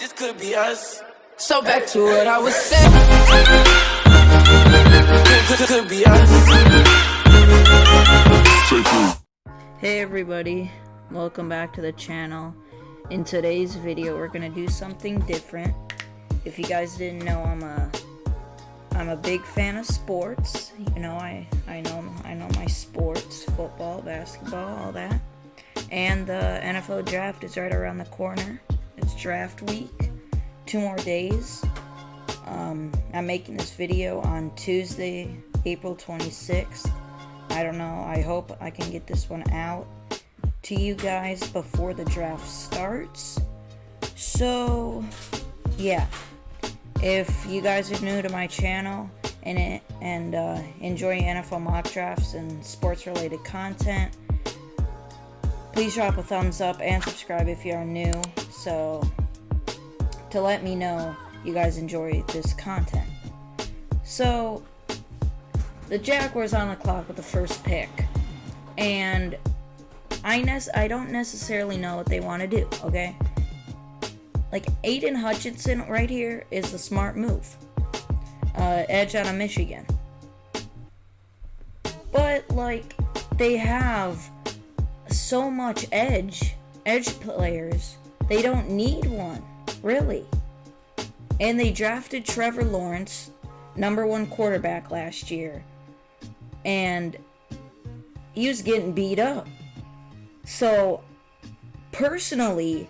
this could be us. So back to what I was saying. Could be us. Hey everybody, welcome back to the channel. In today's video, we're gonna do something different. If you guys didn't know, I'm a big fan of sports. You know, I know my sports: football, basketball, all that. And the NFL draft is right around the corner. It's draft week. 2 more days. I'm making this video on Tuesday, April 26th. I don't know, I hope I can get this one out to you guys before the draft starts. So, yeah. If you guys are new to my channel and enjoy NFL mock drafts and sports-related content, please drop a thumbs up and subscribe if you are new, so to let me know you guys enjoy this content. So, the Jaguars on the clock with the first pick, and I don't necessarily know what they want to do, okay? Like, Aiden Hutchinson right here is the smart move. Edge out of Michigan. But, like, they have so much edge players, they don't need one, really. And they drafted Trevor Lawrence, #1 quarterback last year, and he was getting beat up. So, personally,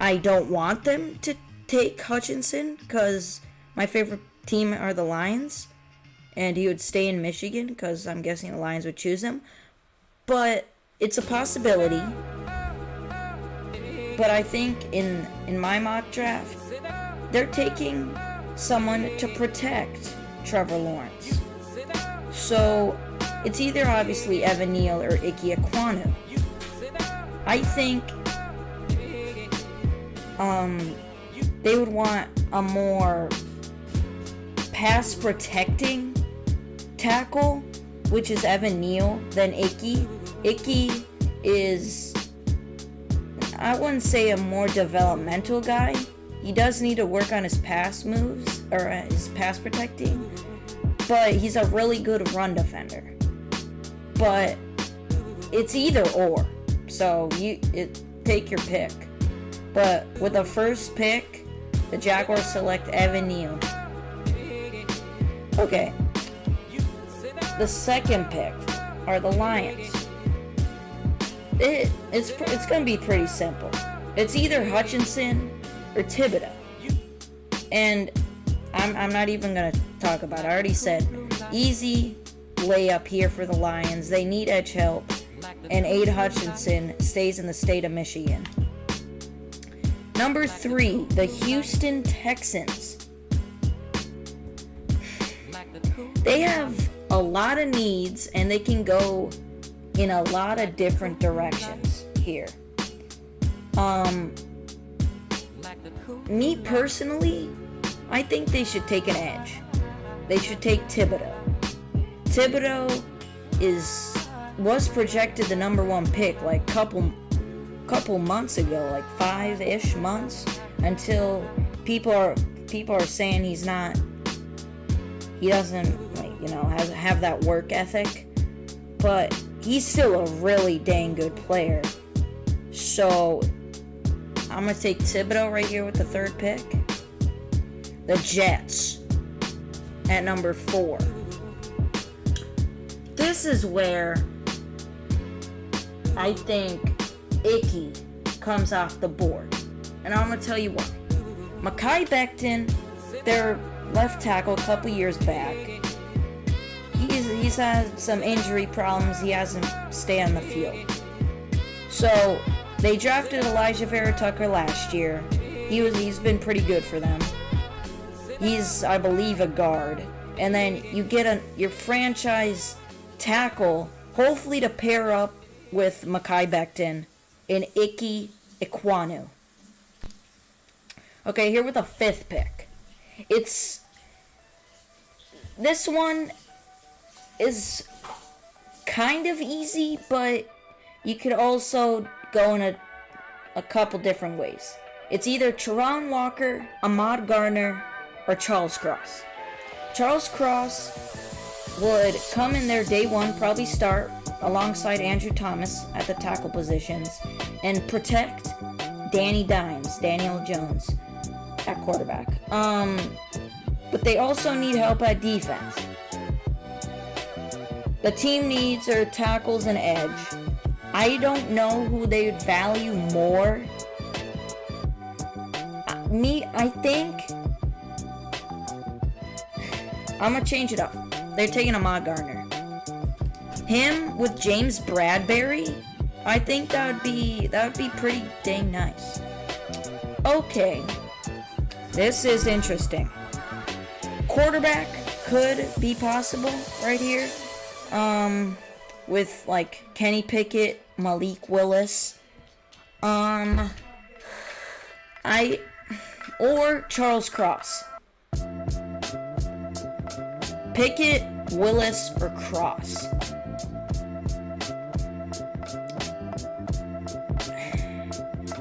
I don't want them to take Hutchinson, because my favorite team are the Lions, and he would stay in Michigan, because I'm guessing the Lions would choose him. But it's a possibility. But I think in my mock draft, they're taking someone to protect Trevor Lawrence. So it's either obviously Evan Neal or Ike Ekwonu. I think they would want a more pass protecting tackle, which is Evan Neal, than Ike. Ike is, I wouldn't say a more developmental guy. He does need to work on his pass moves, or his pass protecting, but he's a really good run defender. But it's either or, so take your pick. But with the first pick, the Jaguars select Evan Neal. Okay. The second pick are the Lions. It's gonna be pretty simple. It's either Hutchinson or Thibodeau. And I'm not even gonna talk about it. I already said easy layup here for the Lions. They need edge help, and Aiden Hutchinson stays in the state of Michigan. Number 3, the Houston Texans. They have a lot of needs, and they can go in a lot of different directions here. Me personally, I think they should take an edge. They should take Thibodeau. Thibodeau was projected the #1 pick like couple months ago, like 5-ish months, until people are saying he doesn't have that work ethic, but he's still a really dang good player. So I'm gonna take Thibodeau right here with the 3rd pick. The Jets at number 4. This is where I think Ike comes off the board, and I'm gonna tell you why. Mekhi Becton, their left tackle, a couple years back, he's had some injury problems. He hasn't stayed on the field. So they drafted Elijah Vera Tucker last year. He's been pretty good for them. He's, I believe, a guard. And then you get your franchise tackle, hopefully to pair up with Mekhi Becton, and Ike Ekwonu. Okay, here with a 5th pick. This one is kind of easy, but you could also go in a couple different ways. It's either Travon Walker, Ahmad Gardner, or Charles Cross. Charles Cross would come in there day one, probably start alongside Andrew Thomas at the tackle positions, and protect Daniel Jones at quarterback. But they also need help at defense. The team needs their tackles and edge. I don't know who they would value more. I think I'm gonna change it up. They're taking Ahmad Gardner. Him with James Bradbury, I think that would be pretty dang nice. Okay, this is interesting. Quarterback could be possible right here. With like Kenny Pickett, Malik Willis, or Charles Cross. Pickett, Willis, or Cross.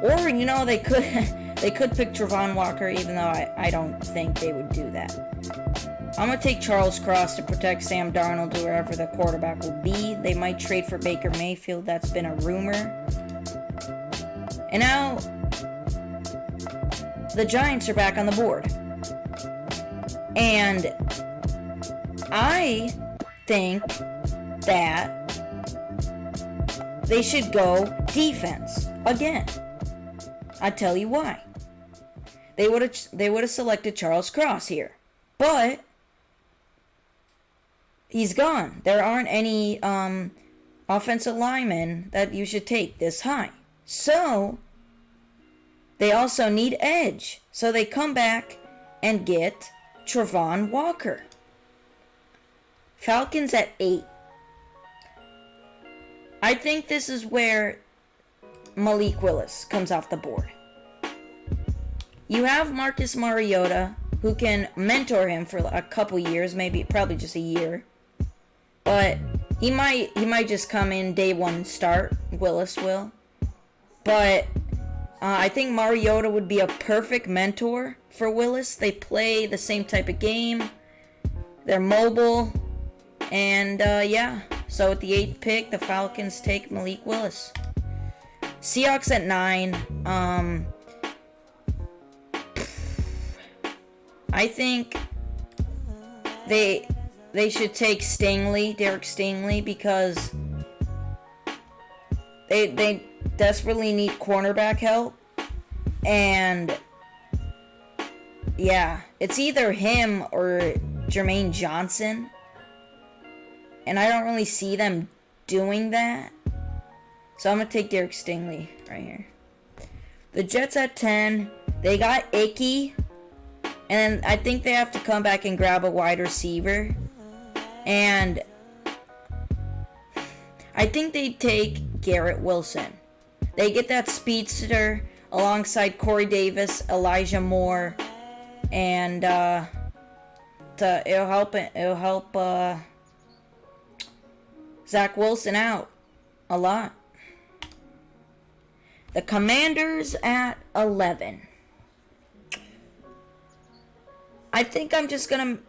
Or, you know, they could pick Travon Walker, even though I don't think they would do that. I'm going to take Charles Cross to protect Sam Darnold, wherever the quarterback will be. They might trade for Baker Mayfield. That's been a rumor. And now, the Giants are back on the board. And I think that they should go defense again. I'll tell you why. They would have selected Charles Cross here. But he's gone. There aren't any offensive linemen that you should take this high. So they also need edge. So they come back and get Travon Walker. Falcons at 8. I think this is where Malik Willis comes off the board. You have Marcus Mariota, who can mentor him for a couple years, probably just a year. But he might just come in day one and start. Willis will. But I think Mariota would be a perfect mentor for Willis. They play the same type of game. They're mobile. And, yeah. So at the 8th pick, the Falcons take Malik Willis. Seahawks at 9. I think they should take Derek Stingley, because they desperately need cornerback help. And, yeah, it's either him or Jermaine Johnson. And I don't really see them doing that. So I'm going to take Derek Stingley right here. The Jets at 10. They got Icky. And I think they have to come back and grab a wide receiver. And I think they take Garrett Wilson. They get that speedster alongside Corey Davis, Elijah Moore. And it'll help Zach Wilson out a lot. The Commanders at 11. I think I'm just going to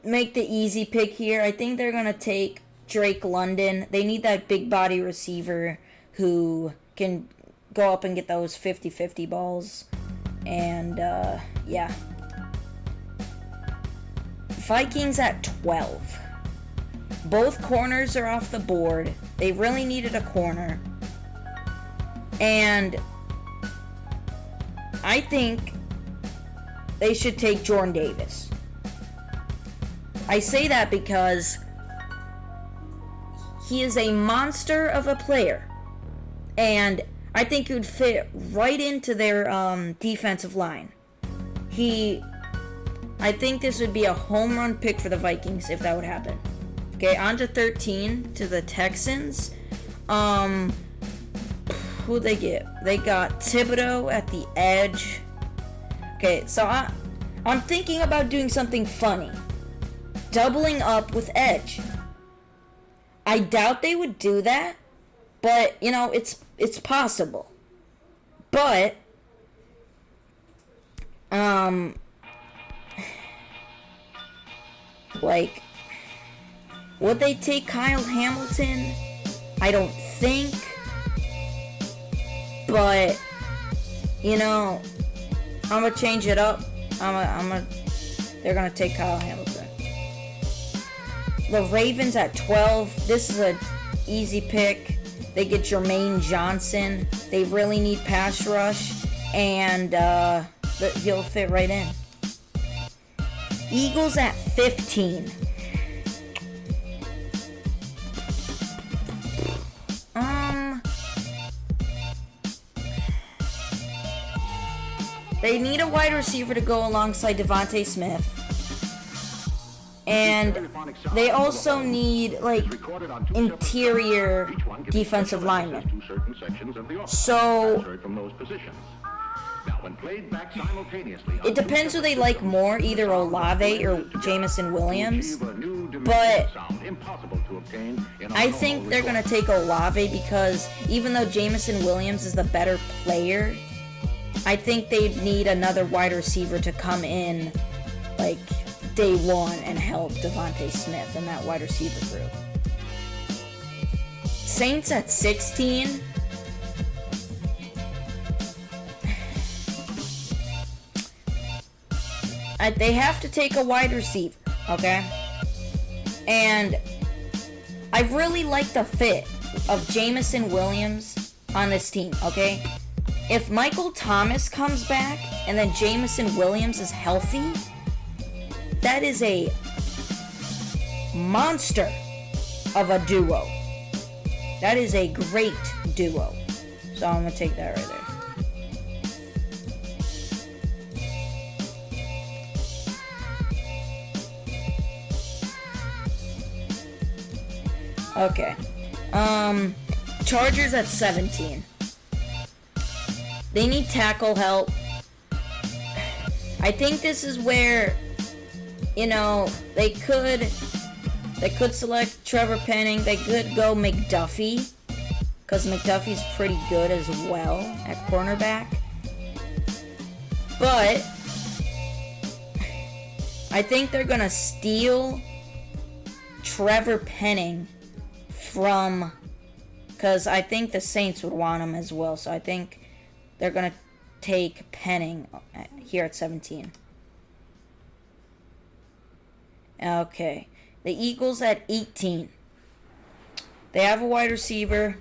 make the easy pick here. I think they're going to take Drake London. They need that big body receiver who can go up and get those 50-50 balls. And, yeah. Vikings at 12. Both corners are off the board. They really needed a corner. And I think they should take Jordan Davis. I say that because he is a monster of a player. And I think he would fit right into their defensive line. I think this would be a home run pick for the Vikings if that would happen. Okay, on to 13, to the Texans. Who'd they get? They got Thibodeau at the edge. Okay, so I'm thinking about doing something funny. Doubling up with edge. I doubt they would do that, but, you know, it's possible. But Like, would they take Kyle Hamilton? I don't think. But, you know, I'm gonna change it up. They're gonna take Kyle Hamilton. The Ravens at 12. This is an easy pick. They get Jermaine Johnson. They really need pass rush, and he'll fit right in. Eagles at 15. They need a wide receiver to go alongside Devontae Smith. And they also need, like, interior defensive linemen. So, it depends who they like more, either Olave or Jameson Williams. But I think they're going to take Olave because even though Jameson Williams is the better player, I think they need another wide receiver to come in, like, day one and help Devontae Smith and that wide receiver group. Saints at 16. They have to take a wide receiver, okay? And I really like the fit of Jameson Williams on this team, okay? If Michael Thomas comes back and then Jameson Williams is healthy, that is a monster of a duo. That is a great duo. So I'm going to take that right there. Okay. Chargers at 17. They need tackle help. I think this is where, you know, they could select Trevor Penning. They could go McDuffie, because McDuffie's pretty good as well at cornerback. But I think they're gonna steal Trevor Penning from, because I think the Saints would want him as well. So I think they're going to take Penning here at 17. Okay. The Eagles at 18. They have a wide receiver.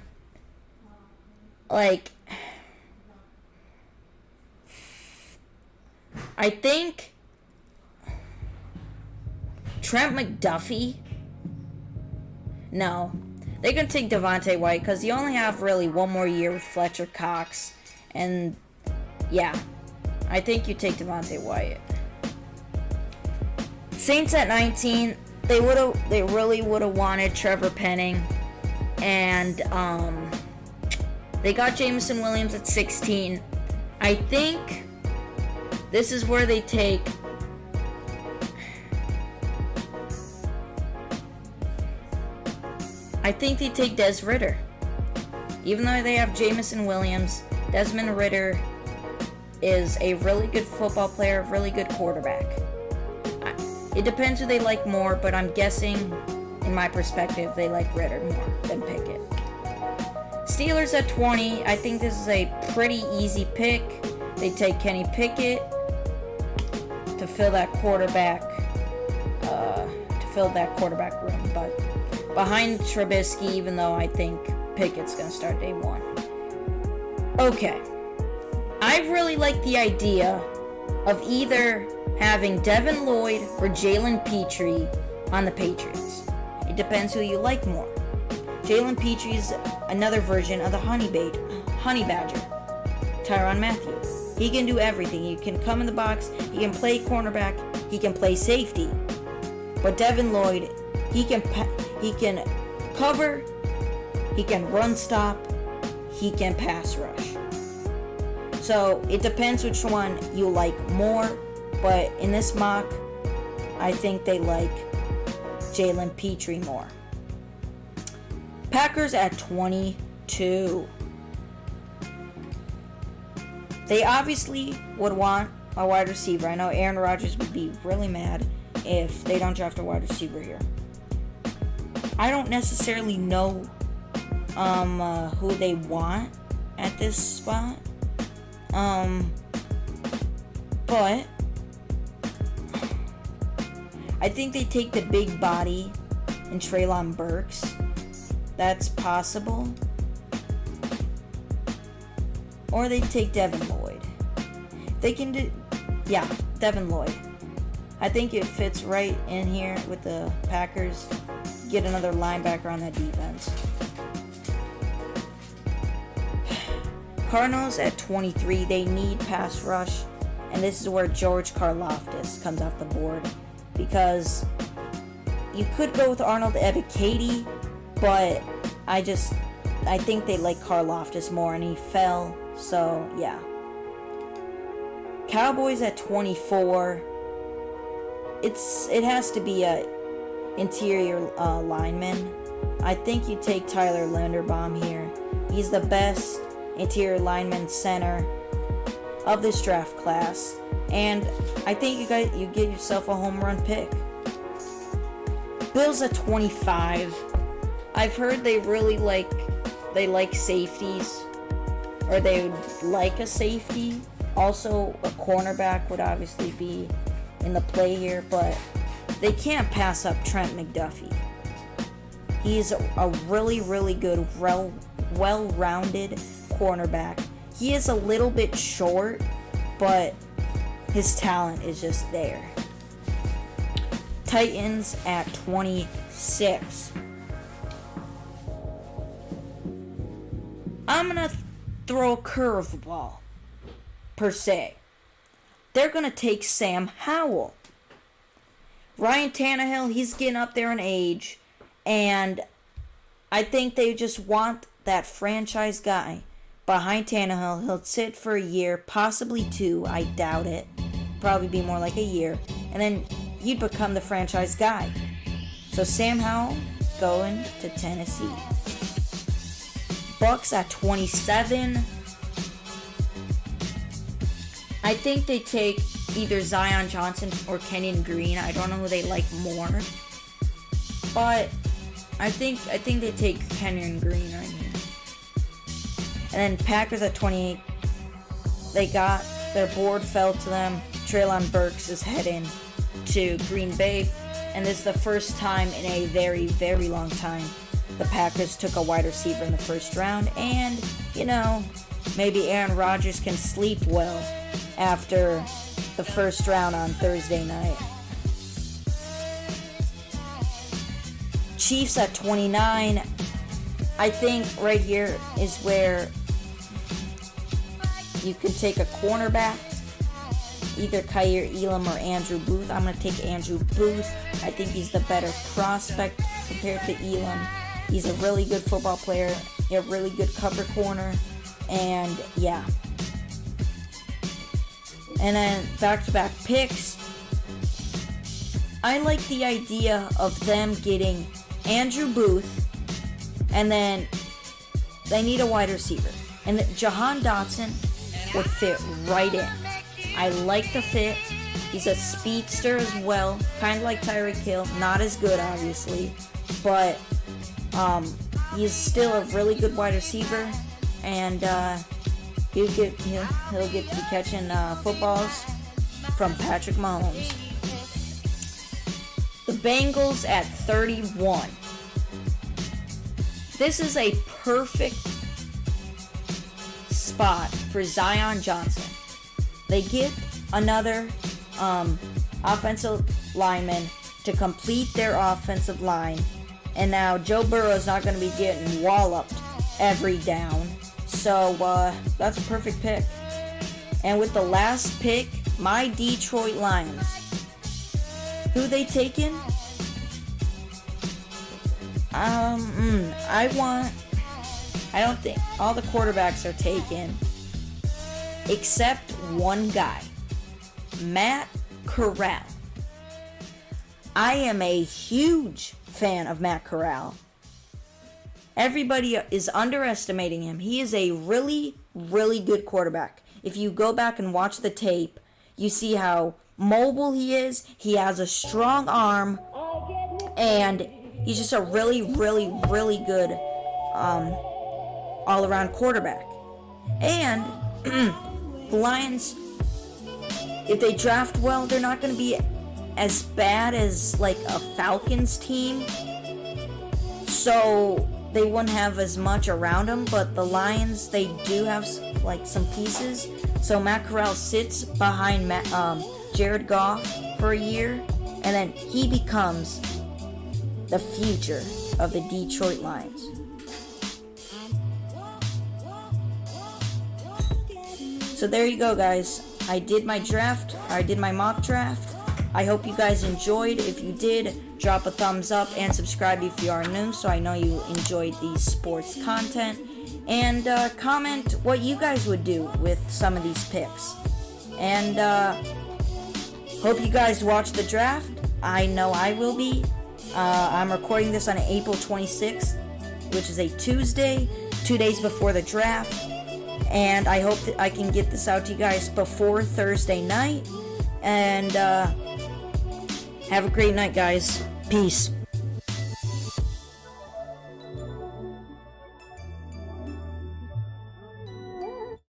Like, I think Trent McDuffie. No. They're going to take Devontae White because you only have really one more year with Fletcher Cox. And, yeah, I think you take Devontae Wyatt. Saints at 19, they really would have wanted Trevor Penning. And, they got Jameson Williams at 16. I think this is where they take Des Ridder. Even though they have Jameson Williams, Desmond Ridder is a really good football player, really good quarterback. It depends who they like more, but I'm guessing, in my perspective, they like Ridder more than Pickett. Steelers at 20. I think this is a pretty easy pick. They take Kenny Pickett to fill that quarterback room, but behind Trubisky, even though I think Pickett's going to start day one. Okay. I really like the idea of either having Devin Lloyd or Jalen Petrie on the Patriots. It depends who you like more. Jalen Petrie is another version of the Honey Badger, Tyrann Mathieu. He can do everything. He can come in the box, he can play cornerback, he can play safety. But Devin Lloyd, he can cover, he can run stop, he can pass rush. So it depends which one you like more, but in this mock, I think they like Jalen Petrie more. Packers at 22. They obviously would want a wide receiver. I know Aaron Rodgers would be really mad if they don't draft a wide receiver here. I don't necessarily know who they want at this spot. But I think they take the big body in Treylon Burks. That's possible. Or they take Devin Lloyd. They can do, yeah, Devin Lloyd. I think it fits right in here with the Packers. Get another linebacker on that defense. Cardinals at 23, they need pass rush, and this is where George Karlaftis comes off the board, because you could go with Arnold Ebiketie, but I think they like Karlaftis more, and he fell, so yeah. Cowboys at 24, it has to be a interior lineman. I think you take Tyler Linderbaum here. He's the best interior lineman center of this draft class, and I think you get yourself a home run pick. Bills at 25. I've heard they like safeties, or they would like a safety. Also, a cornerback would obviously be in the play here, but they can't pass up Trent McDuffie. He's a really, really good, well-rounded cornerback. He is a little bit short, but his talent is just there. Titans at 26. I'm going to throw a curveball, per se. They're going to take Sam Howell. Ryan Tannehill, he's getting up there in age, and I think they just want that franchise guy behind Tannehill. He'll sit for a year, possibly 2. I doubt it. Probably be more like a year. And then he'd become the franchise guy. So Sam Howell going to Tennessee. Bucks at 27. I think they take either Zion Johnson or Kenyon Green. I don't know who they like more. But I think they take Kenyon Green right here. And then Packers at 28. They got their board fell to them. Treylon Burks is heading to Green Bay. And this is the first time in a very, very long time the Packers took a wide receiver in the first round. And, maybe Aaron Rodgers can sleep well after the first round on Thursday night. Chiefs at 29. I think right here is where you can take a cornerback, either Kaiir Elam or Andrew Booth. I'm going to take Andrew Booth. I think he's the better prospect compared to Elam. He's a really good football player, a really good cover corner, and yeah. And then back-to-back picks. I like the idea of them getting Andrew Booth, and then they need a wide receiver. And Jahan Dotson would fit right in. I like the fit. He's a speedster as well, kind of like Tyreek Hill. Not as good, obviously, but he's still a really good wide receiver, and he'll get to be catching footballs from Patrick Mahomes. The Bengals at 31. This is a perfect spot for Zion Johnson. They get another offensive lineman to complete their offensive line. And now Joe Burrow is not going to be getting walloped every down. So that's a perfect pick. And with the last pick, my Detroit Lions. Who they taking? I don't think all the quarterbacks are taken except one guy, Matt Corral. I am a huge fan of Matt Corral. Everybody is underestimating him. He is a really, really good quarterback. If you go back and watch the tape, You see how mobile he is. He has a strong arm, and he's just a really, really, really good all-around quarterback. And the Lions, if they draft well, they're not going to be as bad as like a Falcons team, so they wouldn't have as much around them. But the Lions, they do have like some pieces. So Matt Corral sits behind Jared Goff for a year, and then he becomes the future of the Detroit Lions. So there you go, guys. I did my draft. I did my mock draft. I hope you guys enjoyed. If you did, drop a thumbs up and subscribe if you are new, so I know you enjoyed the sports content. And comment what you guys would do with some of these picks. And hope you guys watch the draft. I know I will be. I'm recording this on April 26th, which is a Tuesday, 2 days before the draft. And I hope that I can get this out to you guys before Thursday night. And have a great night, guys. Peace.